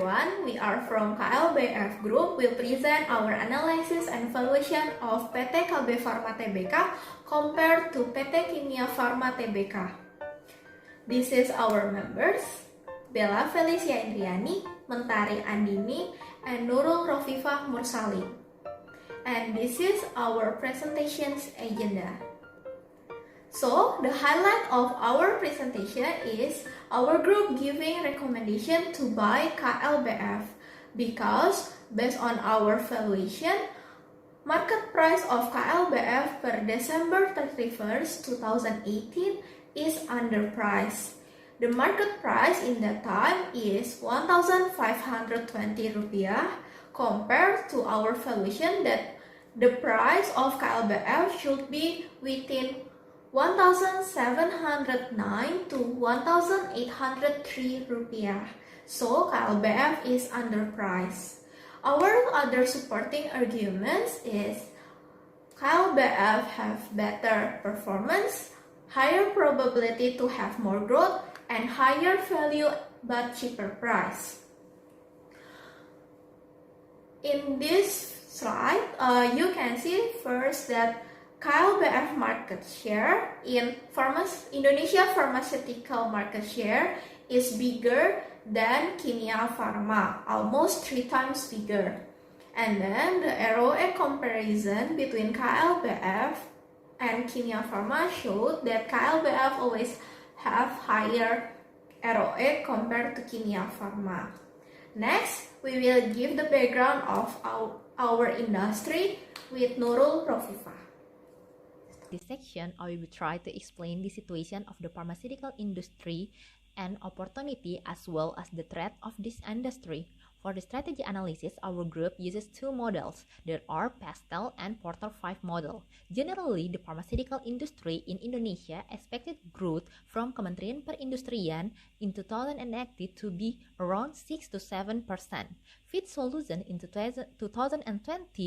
everyone, we are from KLBF Group. We'll present our analysis and valuation of PT KB Pharma Tbk compared to PT Kimia Pharma Tbk. This is our members, Bella Felicia Indriani, Mentari Andini, and Nurul Rofifah Mursali. And this is our presentation's agenda. So, the highlight of our presentation is our group giving recommendation to buy KLBF because based on our valuation, market price of KLBF per December 31st, 2018 is underpriced. The market price in that time is 1,520 rupiah compared to our valuation that the price of KLBF should be within 1,709 to 1,803 rupiah. So KLBF is underpriced. Our other supporting arguments is KLBF have better performance, higher probability to have more growth, and higher value but cheaper price. In this slide, you can see first that KLBF market share in Indonesia pharmaceutical market share is bigger than Kimia Pharma, almost 3 times bigger. And then the ROE comparison between KLBF and Kimia Pharma showed that KLBF always have higher ROE compared to Kimia Pharma. Next, we will give the background of our industry with Nurul Rofifah. This section, I will try to explain the situation of the pharmaceutical industry and opportunity as well as the threat of this industry. For the strategy analysis, our group uses 2 models. There are Pastel and Porter 5 model. Generally, the pharmaceutical industry in Indonesia expected growth from Kementerian Perindustrian in 2018 to be around 6 to 7%. FEB Solution in 2020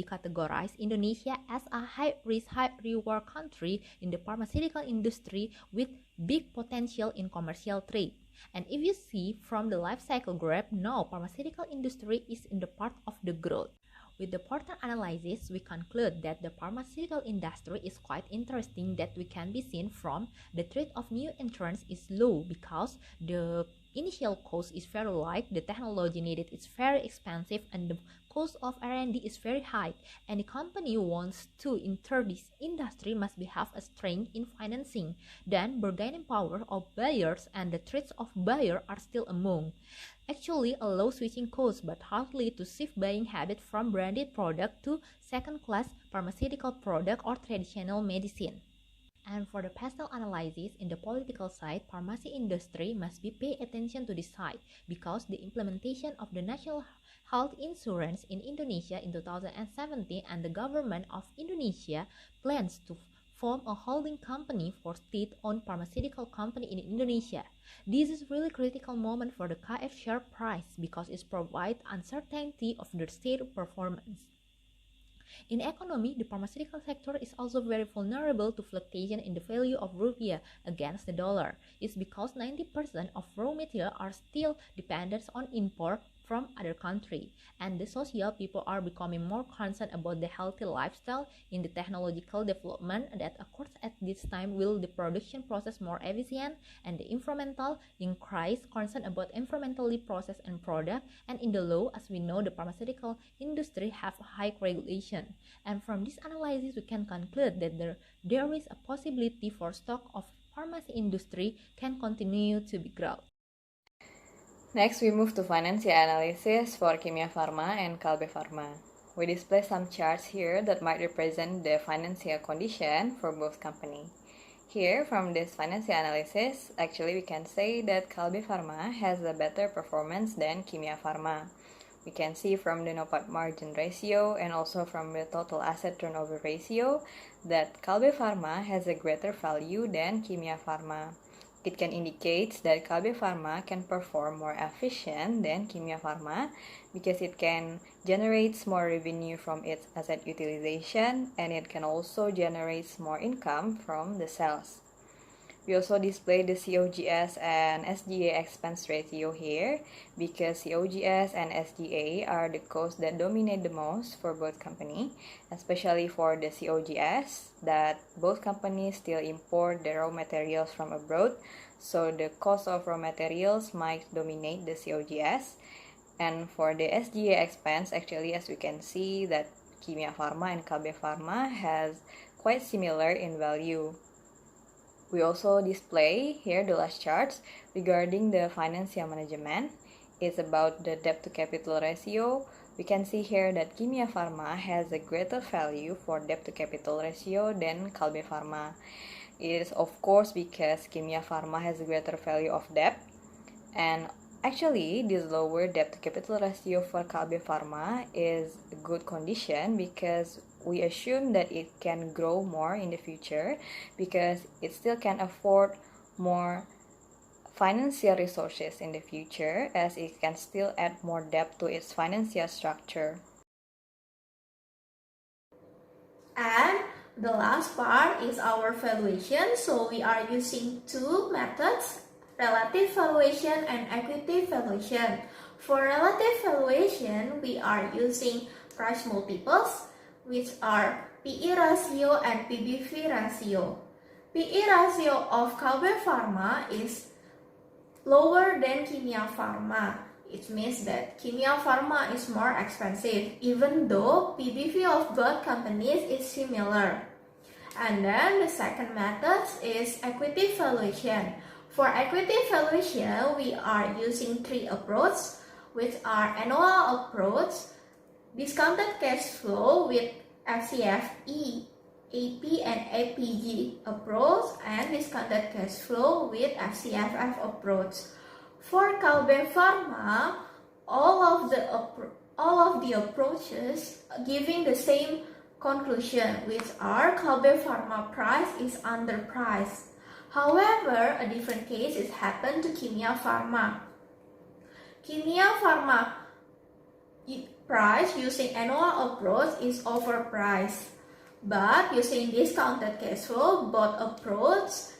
categorized Indonesia as a high-risk, high-reward country in the pharmaceutical industry with big potential in commercial trade. And if you see from the life cycle graph, now pharmaceutical industry is in the part of the growth. With the Porter analysis, we conclude that the pharmaceutical industry is quite interesting that we can be seen from the threat of new entrants is low because the initial cost is very light, the technology needed is very expensive, and the cost of R&D is very high. Any company wants to enter this industry must have a strength in financing. Then bargaining power of buyers and the threats of buyer are still among. Actually, a low switching cost but hardly to shift buying habit from branded product to second-class pharmaceutical product or traditional medicine. And for the Pastel analysis, in the political side, pharmacy industry must be pay attention to this side because the implementation of the national health insurance in Indonesia in 2017 and the government of Indonesia plans to form a holding company for state-owned pharmaceutical company in Indonesia. This is really critical moment for the KAEF share price because it provides uncertainty of the state performance. In economy, the pharmaceutical sector is also very vulnerable to fluctuation in the value of rupiah against the dollar. It's because 90% of raw material are still dependent on import from other countries, and the social people are becoming more concerned about the healthy lifestyle in the technological development that occurs at this time will the production process more efficient and the environmental increase concern about environmentally process and product, and in the law as we know the pharmaceutical industry have high regulation, and from this analysis we can conclude that there is a possibility for stock of pharmacy industry can continue to be growth. Next, we move to financial analysis for Kimia Pharma and KLB Pharma. We display some charts here that might represent the financial condition for both companies. Here, from this financial analysis, actually we can say that KLB Pharma has a better performance than Kimia Pharma. We can see from the NOPAT margin ratio and also from the total asset turnover ratio that KLB Pharma has a greater value than Kimia Pharma. It can indicate that KLB Pharma can perform more efficient than Kimia Pharma because it can generate more revenue from its asset utilization and it can also generate more income from the sales. We also display the COGS and SGA expense ratio here because COGS and SGA are the costs that dominate the most for both companies, especially for the COGS that both companies still import the raw materials from abroad, so the cost of raw materials might dominate the COGS. And for the SGA expense, actually, as we can see that Kimia Farma and KB Farma has quite similar in value. We also display here the last charts regarding the financial management. It's about the debt to capital ratio. We can see here that Kimia Farma has a greater value for debt to capital ratio than Kalbe Farma. It is of course because Kimia Farma has a greater value of debt, and actually this lower debt to capital ratio for Kalbe Farma is a good condition because we assume that it can grow more in the future because it still can afford more financial resources in the future as it can still add more debt to its financial structure. And the last part is our valuation. So we are using two methods, relative valuation and equity valuation. For relative valuation, we are using price multiples, which are PE ratio and PBV ratio. PE ratio of Kalbe Farma is lower than Kimia Farma. It means that Kimia Farma is more expensive, even though PBV of both companies is similar. And then the second method is equity valuation. For equity valuation, we are using three approaches, which are annual approach, discounted cash flow with FCFE, AP and APG approach, and discounted cash flow with FCFF approach. For Kalbe Farma, all of the approaches giving the same conclusion, which are Kalbe Farma price is underpriced. However, a different case is happened to Kimia Farma. Kimia Farma price using annual approach is overpriced, but using discounted cash flow, both approaches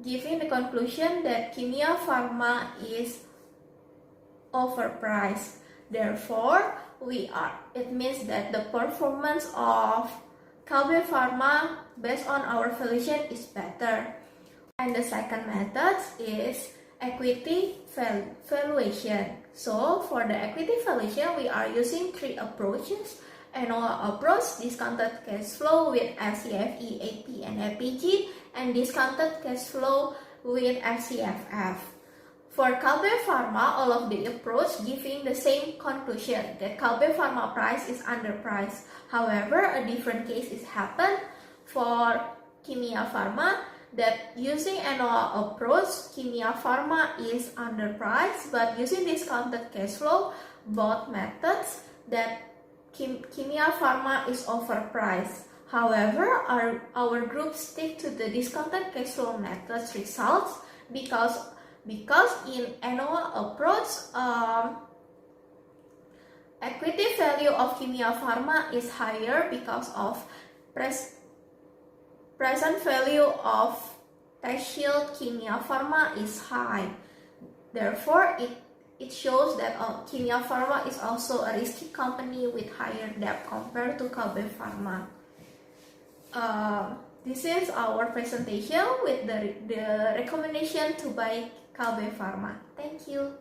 giving the conclusion that Kimia Farma is overpriced. Therefore, it means that the performance of Kalbe Farma based on our valuation is better. And the second method is equity valuation. So for the equity valuation, we are using three approaches. Annual approach, discounted cash flow with FCFE, AP, and APG, and discounted cash flow with FCFF. For Kalbe Farma, all of the approach giving the same conclusion that Kalbe Farma price is underpriced. However, a different case is happened for Kimia Farma, that using annual approach, Kimia Farma is underpriced, but using discounted cash flow, both methods, that Kimia Farma is overpriced. However, our group stick to the discounted cash flow methods results because in annual approach, equity value of Kimia Farma is higher because of present value of tax shield Kimia Farma is high. Therefore, it shows that Kimia Farma is also a risky company with higher debt compared to Kalbe Farma. This is our presentation with the recommendation to buy Kalbe Farma. Thank you.